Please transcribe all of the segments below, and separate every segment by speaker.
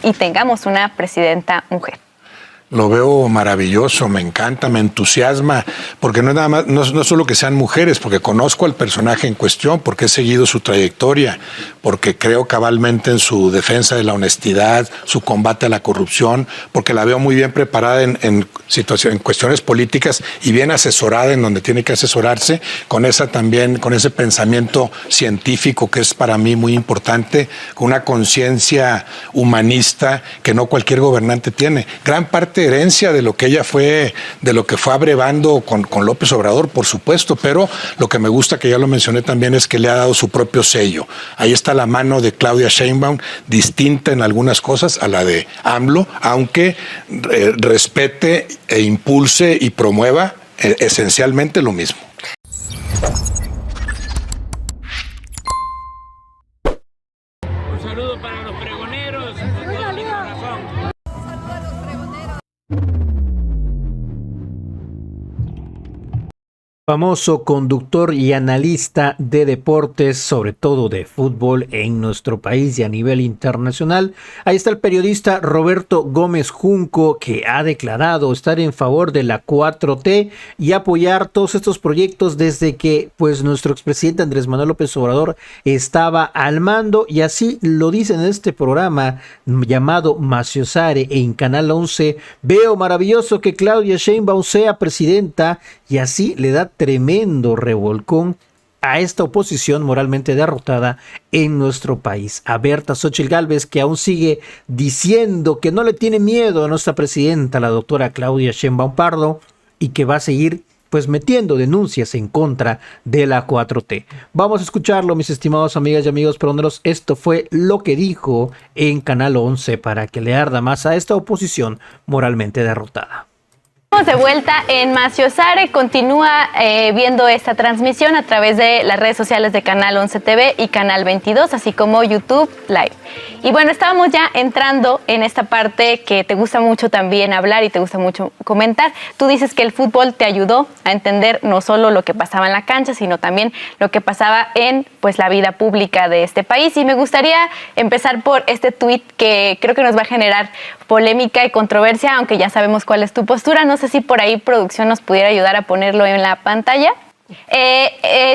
Speaker 1: y tengamos una presidenta mujer.
Speaker 2: Lo veo maravilloso, me encanta, me entusiasma, porque no es nada más, no solo que sean mujeres, porque conozco al personaje en cuestión, porque he seguido su trayectoria, porque creo cabalmente en su defensa de la honestidad, su combate a la corrupción, porque la veo muy bien preparada en cuestiones políticas y bien asesorada en donde tiene que asesorarse, con ese pensamiento científico que es para mí muy importante, con una conciencia humanista que no cualquier gobernante tiene. Gran parte herencia de lo que ella fue, de lo que fue abrevando con López Obrador, por supuesto, pero lo que me gusta, que ya lo mencioné también, es que le ha dado su propio sello. Ahí está la mano de Claudia Sheinbaum, distinta en algunas cosas a la de AMLO, aunque respete e impulse y promueva esencialmente lo mismo.
Speaker 3: Un saludo para los pregoneros, con todo mi corazón.
Speaker 4: Famoso conductor y analista de deportes, sobre todo de fútbol en nuestro país y a nivel internacional. Ahí está el periodista Roberto Gómez Junco, que ha declarado estar en favor de la 4T y apoyar todos estos proyectos desde que nuestro expresidente Andrés Manuel López Obrador estaba al mando, y así lo dice en este programa llamado Maciosare en Canal 11. Veo maravilloso que Claudia Sheinbaum sea presidenta, y así le da tremendo revolcón a esta oposición moralmente derrotada en nuestro país. A Berta Xóchitl Gálvez, que aún sigue diciendo que no le tiene miedo a nuestra presidenta, la doctora Claudia Sheinbaum Pardo, y que va a seguir metiendo denuncias en contra de la 4T. Vamos a escucharlo, mis estimados amigas y amigos pregoneros. Esto fue lo que dijo en Canal 11 para que le arda más a esta oposición moralmente derrotada.
Speaker 1: Estamos de vuelta en Maciosare. Continúa viendo esta transmisión a través de las redes sociales de Canal 11 TV y Canal 22, así como YouTube Live. Y bueno, estábamos ya entrando en esta parte que te gusta mucho también hablar y te gusta mucho comentar. Tú dices que el fútbol te ayudó a entender no solo lo que pasaba en la cancha, sino también lo que pasaba en la vida pública de este país. Y me gustaría empezar por este tuit que creo que nos va a generar polémica y controversia, aunque ya sabemos cuál es tu postura. No sé si por ahí producción nos pudiera ayudar a ponerlo en la pantalla.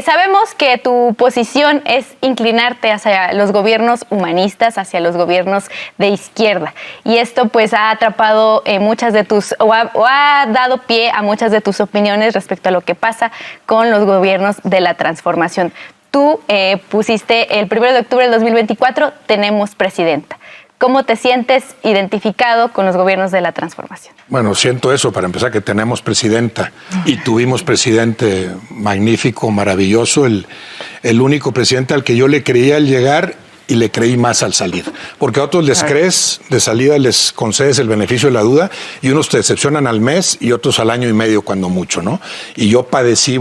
Speaker 1: Sabemos que tu posición es inclinarte hacia los gobiernos humanistas, hacia los gobiernos de izquierda, y esto ha atrapado muchas de tus, o ha dado pie a muchas de tus opiniones respecto a lo que pasa con los gobiernos de la transformación. Tú pusiste el 1 de octubre del 2024, tenemos presidenta. ¿Cómo te sientes identificado con los gobiernos de la transformación?
Speaker 2: Bueno, siento eso, para empezar, que tenemos presidenta y tuvimos presidente magnífico, maravilloso, el único presidente al que yo le creía al llegar y le creí más al salir. Porque a otros les crees, de salida les concedes el beneficio de la duda, y unos te decepcionan al mes y otros al año y medio cuando mucho, ¿no? Y yo padecí,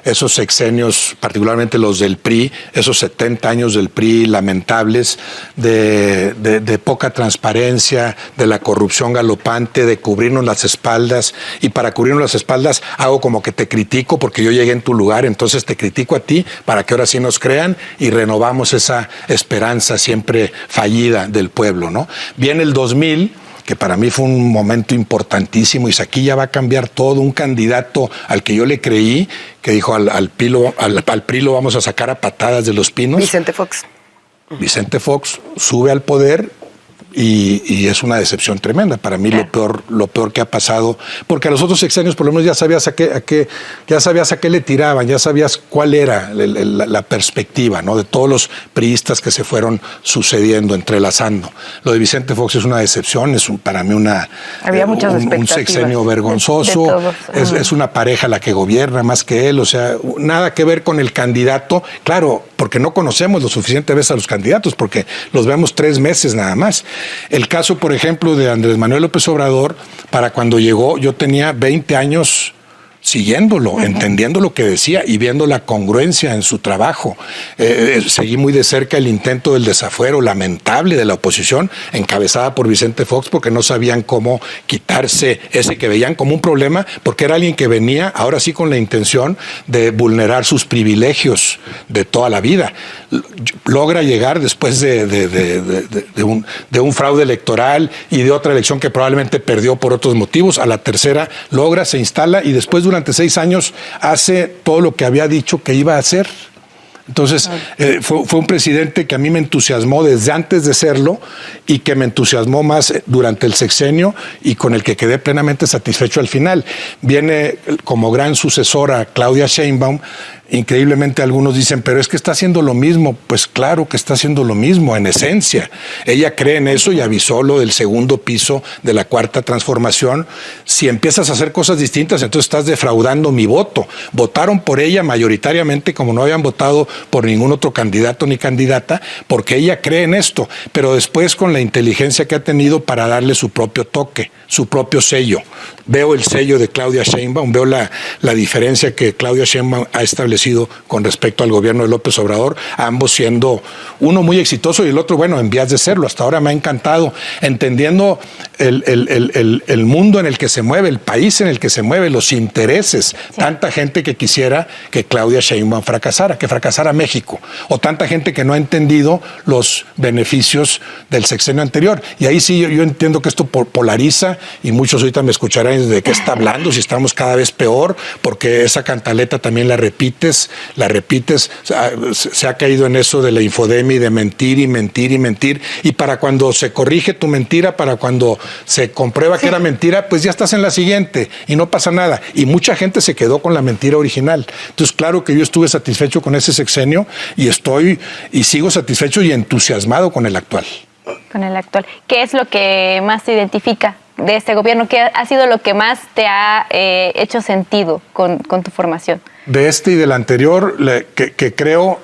Speaker 2: esos sexenios, particularmente los del PRI, esos 70 años del PRI lamentables, de poca transparencia, de la corrupción galopante, de cubrirnos las espaldas, y para cubrirnos las espaldas hago como que te critico porque yo llegué en tu lugar, entonces te critico a ti para que ahora sí nos crean, y renovamos esa esperanza siempre fallida del pueblo, ¿no? Viene el 2000, que para mí fue un momento importantísimo, y aquí ya va a cambiar todo. Un candidato al que yo le creí, que dijo al PRI lo vamos a sacar a patadas de los pinos.
Speaker 5: Vicente Fox.
Speaker 2: Vicente Fox sube al poder y es una decepción tremenda. Para mí lo peor que ha pasado, porque a los otros sexenios por lo menos ya sabías a qué le tiraban, ya sabías cuál era la perspectiva, ¿no? De todos los priistas que se fueron sucediendo, entrelazando. Lo de Vicente Fox es una decepción, para mí
Speaker 5: había muchas
Speaker 2: un sexenio vergonzoso, es una pareja la que gobierna más que él, nada que ver con el candidato, claro, porque no conocemos lo suficiente veces a los candidatos, porque los vemos 3 meses nada más. El caso, por ejemplo, de Andrés Manuel López Obrador, para cuando llegó, yo tenía 20 años siguiéndolo, entendiendo lo que decía y viendo la congruencia en su trabajo. Seguí muy de cerca el intento del desafuero lamentable de la oposición, encabezada por Vicente Fox, porque no sabían cómo quitarse ese que veían como un problema, porque era alguien que venía, ahora sí, con la intención de vulnerar sus privilegios de toda la vida. Logra llegar después de un fraude electoral y de otra elección que probablemente perdió por otros motivos. A la tercera logra, se instala y después durante 6 años hace todo lo que había dicho que iba a hacer. Entonces, fue un presidente que a mí me entusiasmó desde antes de serlo y que me entusiasmó más durante el sexenio y con el que quedé plenamente satisfecho al final. Viene como gran sucesora Claudia Sheinbaum. Increíblemente algunos dicen, pero es que está haciendo lo mismo. Pues claro que está haciendo lo mismo, en esencia. Ella cree en eso y avisó lo del segundo piso de la Cuarta Transformación. Si empiezas a hacer cosas distintas, entonces estás defraudando mi voto. Votaron por ella mayoritariamente, como no habían votado por ningún otro candidato ni candidata, porque ella cree en esto, pero después con la inteligencia que ha tenido para darle su propio toque, su propio sello. Veo el sello de Claudia Sheinbaum, veo la diferencia que Claudia Sheinbaum ha establecido con respecto al gobierno de López Obrador, ambos siendo uno muy exitoso y el otro, bueno, en vías de serlo. Hasta ahora me ha encantado, entendiendo el mundo en el que se mueve, el país en el que se mueve, los intereses. Sí. Tanta gente que quisiera que Claudia Sheinbaum fracasara, que fracasara México, o tanta gente que no ha entendido los beneficios del sexenio anterior. Y ahí sí yo entiendo que esto polariza y muchos ahorita me escucharán de qué está hablando, si estamos cada vez peor, porque esa cantaleta también la repites, se ha caído en eso de la infodemia y de mentir y mentir y mentir, y para cuando se corrige tu mentira, para cuando se comprueba que era mentira, pues ya estás en la siguiente y no pasa nada, y mucha gente se quedó con la mentira original. Entonces claro que yo estuve satisfecho con ese sexenio y sigo satisfecho y entusiasmado con el actual.
Speaker 1: Con el actual. ¿Qué es lo que más te identifica de este gobierno? ¿Qué ha sido lo que más te ha hecho sentido con tu formación?
Speaker 2: De este y del anterior, que creo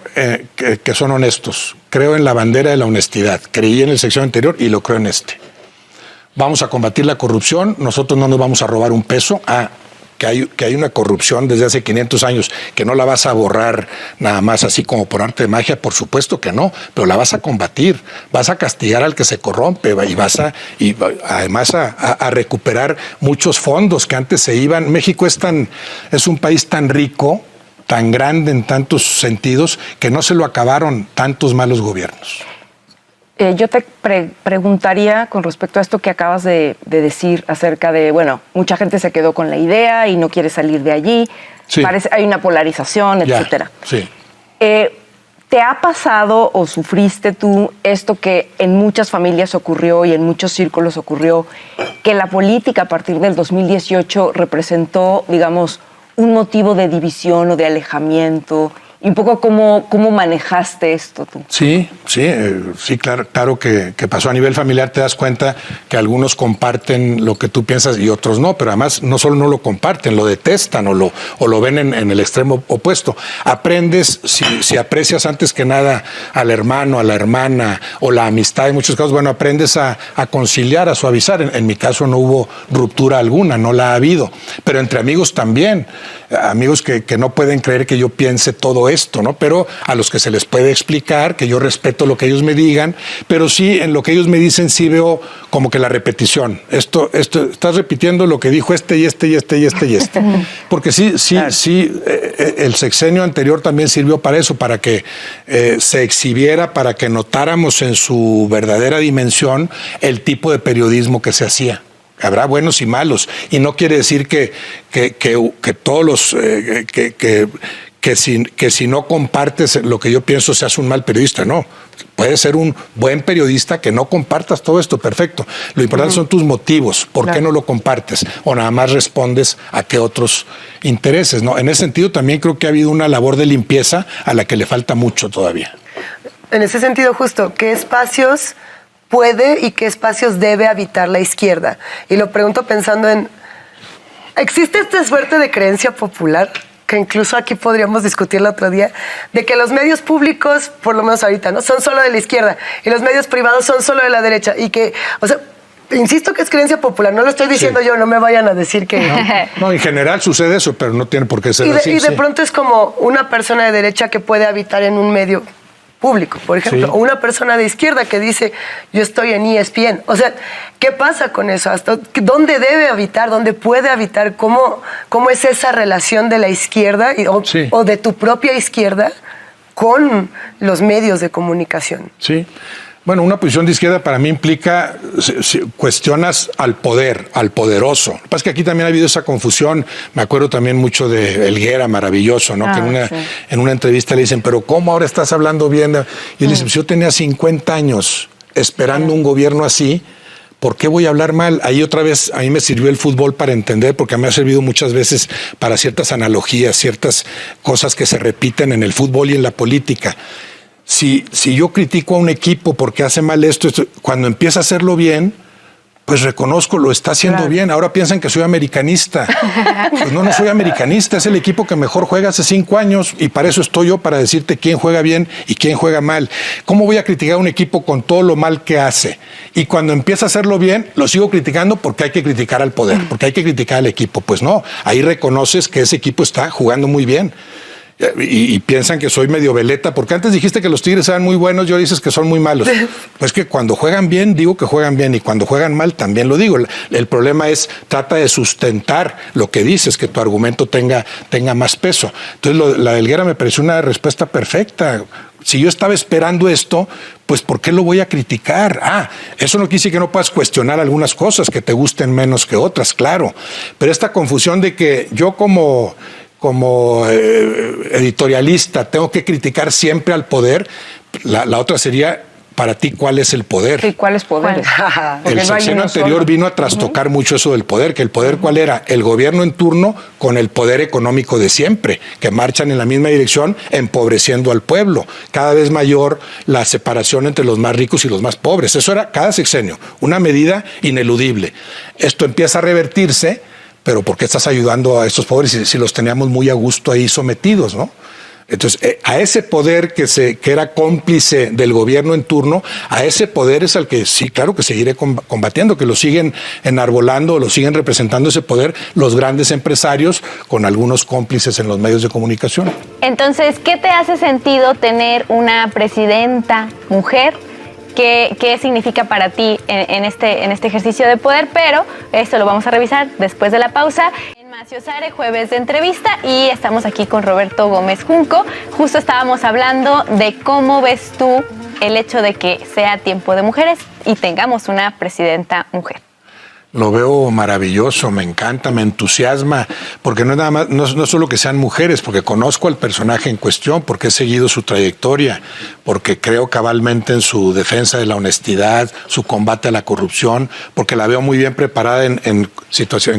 Speaker 2: que son honestos. Creo en la bandera de la honestidad. Creí en el sexenio anterior y lo creo en este. Vamos a combatir la corrupción. Nosotros no nos vamos a robar un peso. Que hay una corrupción desde hace 500 años, que no la vas a borrar nada más así como por arte de magia, por supuesto que no, pero la vas a combatir, vas a castigar al que se corrompe y además a recuperar muchos fondos que antes se iban. México es un país tan rico, tan grande en tantos sentidos, que no se lo acabaron tantos malos gobiernos.
Speaker 5: Yo te preguntaría con respecto a esto que acabas de decir acerca de, bueno, mucha gente se quedó con la idea y no quiere salir de allí, sí. Hay una polarización, etcétera.
Speaker 2: Sí.
Speaker 5: ¿Te ha pasado o sufriste tú esto que en muchas familias ocurrió y en muchos círculos ocurrió, que la política a partir del 2018 representó, digamos, un motivo de división o de alejamiento? Y un poco cómo manejaste esto tú.
Speaker 2: Sí, claro que pasó a nivel familiar. Te das cuenta que algunos comparten lo que tú piensas y otros no, pero además no solo no lo comparten, lo detestan o lo ven en el extremo opuesto. Aprendes, si aprecias antes que nada al hermano, a la hermana o la amistad, en muchos casos, bueno, aprendes a conciliar, a suavizar. En mi caso no hubo ruptura alguna, no la ha habido, pero entre amigos también. Amigos que no pueden creer que yo piense todo esto, ¿no? Pero a los que se les puede explicar, que yo respeto lo que ellos me digan, pero sí en lo que ellos me dicen sí veo como que la repetición. Esto estás repitiendo lo que dijo este y este y este y este y este. Porque sí, el sexenio anterior también sirvió para eso, para que se exhibiera, para que notáramos en su verdadera dimensión el tipo de periodismo que se hacía. Habrá buenos y malos, y no quiere decir que todos los que si no compartes lo que yo pienso seas un mal periodista. No, puedes ser un buen periodista que no compartas todo esto, perfecto. Lo importante son tus motivos, ¿por qué no lo compartes? O nada más respondes a qué otros intereses, ¿no? En ese sentido también creo que ha habido una labor de limpieza a la que le falta mucho todavía.
Speaker 6: En ese sentido, justo, ¿qué espacios puede y qué espacios debe habitar la izquierda? Y lo pregunto pensando en, ¿existe esta suerte de creencia popular, que incluso aquí podríamos discutir el otro día, de que los medios públicos, por lo menos ahorita, ¿no?, son solo de la izquierda y los medios privados son solo de la derecha? Y que, o sea, insisto que es creencia popular, no lo estoy diciendo yo, no me vayan a decir que...
Speaker 2: No, en general sucede eso, pero no tiene por qué ser así.
Speaker 6: Y de pronto es como una persona de derecha que puede habitar en un medio público, por ejemplo, o una persona de izquierda que dice, yo estoy en ESPN. O sea, ¿qué pasa con eso? ¿Dónde debe habitar? ¿Dónde puede habitar? ¿Cómo es esa relación de la izquierda o de tu propia izquierda con los medios de comunicación?
Speaker 2: Sí. Bueno, una posición de izquierda para mí implica, si cuestionas al poder, al poderoso. Lo que pasa es que aquí también ha habido esa confusión. Me acuerdo también mucho de Helguera, maravilloso, ¿no? Que en una entrevista le dicen, pero ¿cómo ahora estás hablando bien? Y él dice, pues yo tenía 50 años esperando un gobierno así. ¿Por qué voy a hablar mal? Ahí otra vez, a mí me sirvió el fútbol para entender, porque me ha servido muchas veces para ciertas analogías, ciertas cosas que se repiten en el fútbol y en la política. Si yo critico a un equipo porque hace mal esto, cuando empieza a hacerlo bien, pues reconozco, lo está haciendo bien. Ahora piensan que soy americanista. Pues no soy americanista, es el equipo que mejor juega hace 5 años y para eso estoy yo, para decirte quién juega bien y quién juega mal. ¿Cómo voy a criticar a un equipo con todo lo mal que hace? Y cuando empieza a hacerlo bien, lo sigo criticando porque hay que criticar al poder, porque hay que criticar al equipo. Pues no, ahí reconoces que ese equipo está jugando muy bien. Y piensan que soy medio veleta, porque antes dijiste que los Tigres eran muy buenos y ahora dices que son muy malos. Pues que cuando juegan bien, digo que juegan bien, y cuando juegan mal, también lo digo. El problema es, trata de sustentar lo que dices, que tu argumento tenga más peso. Entonces, la de Helguera me pareció una respuesta perfecta. Si yo estaba esperando esto, pues ¿por qué lo voy a criticar? Eso no quiere decir que no puedas cuestionar algunas cosas que te gusten menos que otras, claro. Pero esta confusión de que yo como editorialista tengo que criticar siempre al poder, la otra sería, para ti, ¿cuál es el poder?
Speaker 5: Sí, ¿cuáles poderes?
Speaker 2: El sexenio anterior vino a trastocar mucho eso del poder, que el poder, ¿cuál era? El gobierno en turno con el poder económico de siempre, que marchan en la misma dirección, empobreciendo al pueblo. Cada vez mayor la separación entre los más ricos y los más pobres. Eso era cada sexenio, una medida ineludible. Esto empieza a revertirse, pero ¿por qué estás ayudando a estos pobres si los teníamos muy a gusto ahí sometidos, ¿no? Entonces, a ese poder que era cómplice del gobierno en turno, a ese poder es al que sí, claro que seguiré combatiendo, que lo siguen enarbolando, lo siguen representando ese poder los grandes empresarios con algunos cómplices en los medios de comunicación.
Speaker 1: Entonces, ¿qué te hace sentido tener una presidenta mujer? ¿Qué significa para ti en este ejercicio de poder? Pero esto lo vamos a revisar después de la pausa. En Macio Sare, jueves de entrevista, y estamos aquí con Roberto Gómez Junco. Justo estábamos hablando de cómo ves tú el hecho de que sea tiempo de mujeres y tengamos una presidenta mujer.
Speaker 2: Lo veo maravilloso, me encanta, me entusiasma, porque no es nada más, no solo que sean mujeres, porque conozco al personaje en cuestión, porque he seguido su trayectoria, porque creo cabalmente en su defensa de la honestidad, su combate a la corrupción, porque la veo muy bien preparada en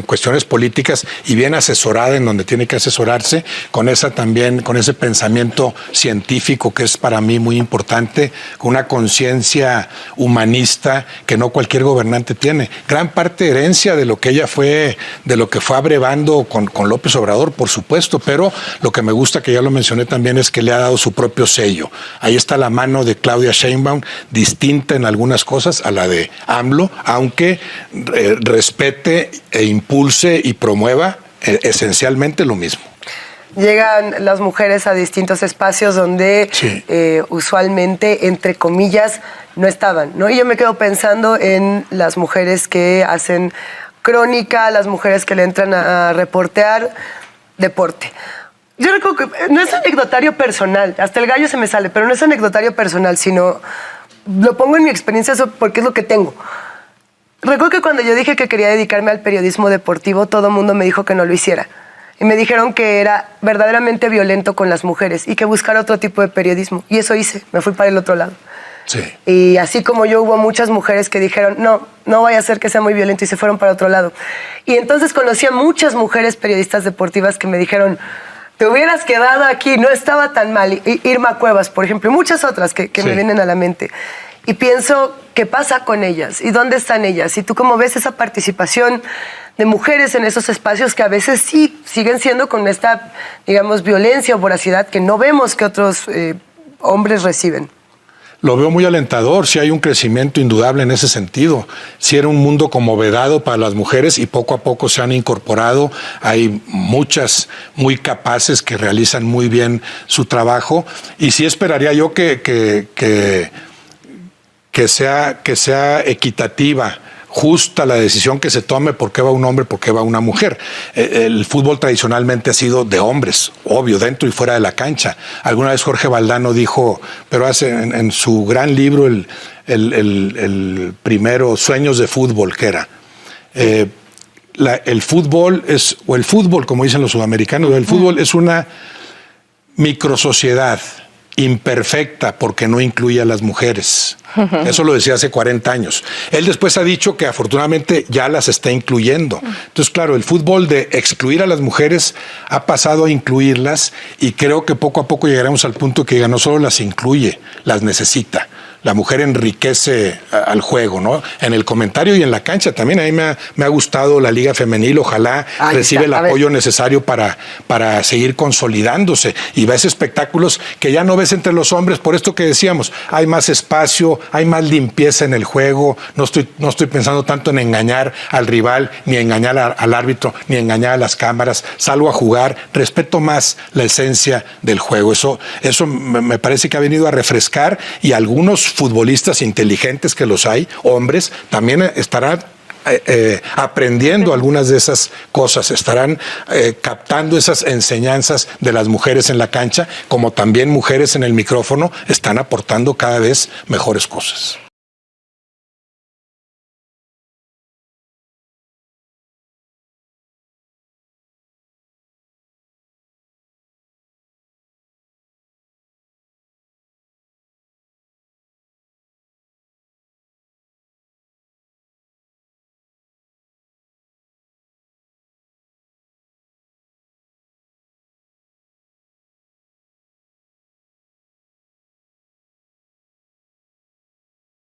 Speaker 2: cuestiones políticas y bien asesorada en donde tiene que asesorarse, con ese pensamiento científico que es para mí muy importante, con una conciencia humanista que no cualquier gobernante tiene. Gran parte herencia de lo que ella fue, de lo que fue abrevando con López Obrador, por supuesto, pero lo que me gusta, que ya lo mencioné también, es que le ha dado su propio sello. Ahí está la mano de Claudia Sheinbaum, distinta en algunas cosas a la de AMLO, aunque respete e impulse y promueva esencialmente lo mismo.
Speaker 6: Llegan las mujeres a distintos espacios donde usualmente, entre comillas, no estaban, ¿no? Y yo me quedo pensando en las mujeres que hacen crónica, las mujeres que le entran a reportear deporte. Yo recuerdo que no es anecdotario personal, hasta el gallo se me sale, pero no es anecdotario personal, sino lo pongo en mi experiencia porque es lo que tengo. Recuerdo que cuando yo dije que quería dedicarme al periodismo deportivo, todo el mundo me dijo que no lo hiciera. Y me dijeron que era verdaderamente violento con las mujeres y que buscara otro tipo de periodismo. Y eso hice, me fui para el otro lado.
Speaker 2: Sí.
Speaker 6: Y así como yo, hubo muchas mujeres que dijeron, no vaya a ser que sea muy violento, y se fueron para otro lado. Y entonces conocí a muchas mujeres periodistas deportivas que me dijeron, te hubieras quedado aquí, no estaba tan mal. Irma Cuevas, por ejemplo, y muchas otras que me vienen a la mente. Y pienso, ¿qué pasa con ellas? ¿Y dónde están ellas? Y tú, ¿cómo ves esa participación de mujeres en esos espacios que a veces sí siguen siendo con esta, digamos, violencia o voracidad que no vemos que otros hombres reciben?
Speaker 2: lo veo muy alentador, sí hay un crecimiento indudable en ese sentido. Sí era un mundo como vedado para las mujeres y poco a poco se han incorporado. Hay muchas muy capaces que realizan muy bien su trabajo y sí esperaría yo que sea equitativa, justa la decisión que se tome, por qué va un hombre, por qué va una mujer. El fútbol tradicionalmente ha sido de hombres, obvio, dentro y fuera de la cancha. Alguna vez Jorge Valdano dijo, pero hace en su gran libro, el primero, Sueños de Fútbol, que era, el fútbol es, o el fútbol, como dicen los sudamericanos, el fútbol es una microsociedad imperfecta porque no incluye a las mujeres. Eso lo decía hace 40 años. Él después ha dicho que afortunadamente ya las está incluyendo. Entonces, claro, el fútbol de excluir a las mujeres ha pasado a incluirlas y creo que poco a poco llegaremos al punto que no solo las incluye, las necesita. La mujer enriquece al juego, ¿no? En el comentario y en la cancha también. A mí me ha gustado la Liga Femenil. Ojalá reciba el apoyo necesario para seguir consolidándose. Y ves espectáculos que ya no ves entre los hombres, por esto que decíamos. Hay más espacio, hay más limpieza en el juego. No estoy pensando tanto en engañar al rival, ni engañar al árbitro, ni engañar a las cámaras. Salgo a jugar, respeto más la esencia del juego. Eso me parece que ha venido a refrescar y algunos futbolistas inteligentes que los hay, hombres, también estarán aprendiendo algunas de esas cosas, estarán captando esas enseñanzas de las mujeres en la cancha, como también mujeres en el micrófono están aportando cada vez mejores cosas.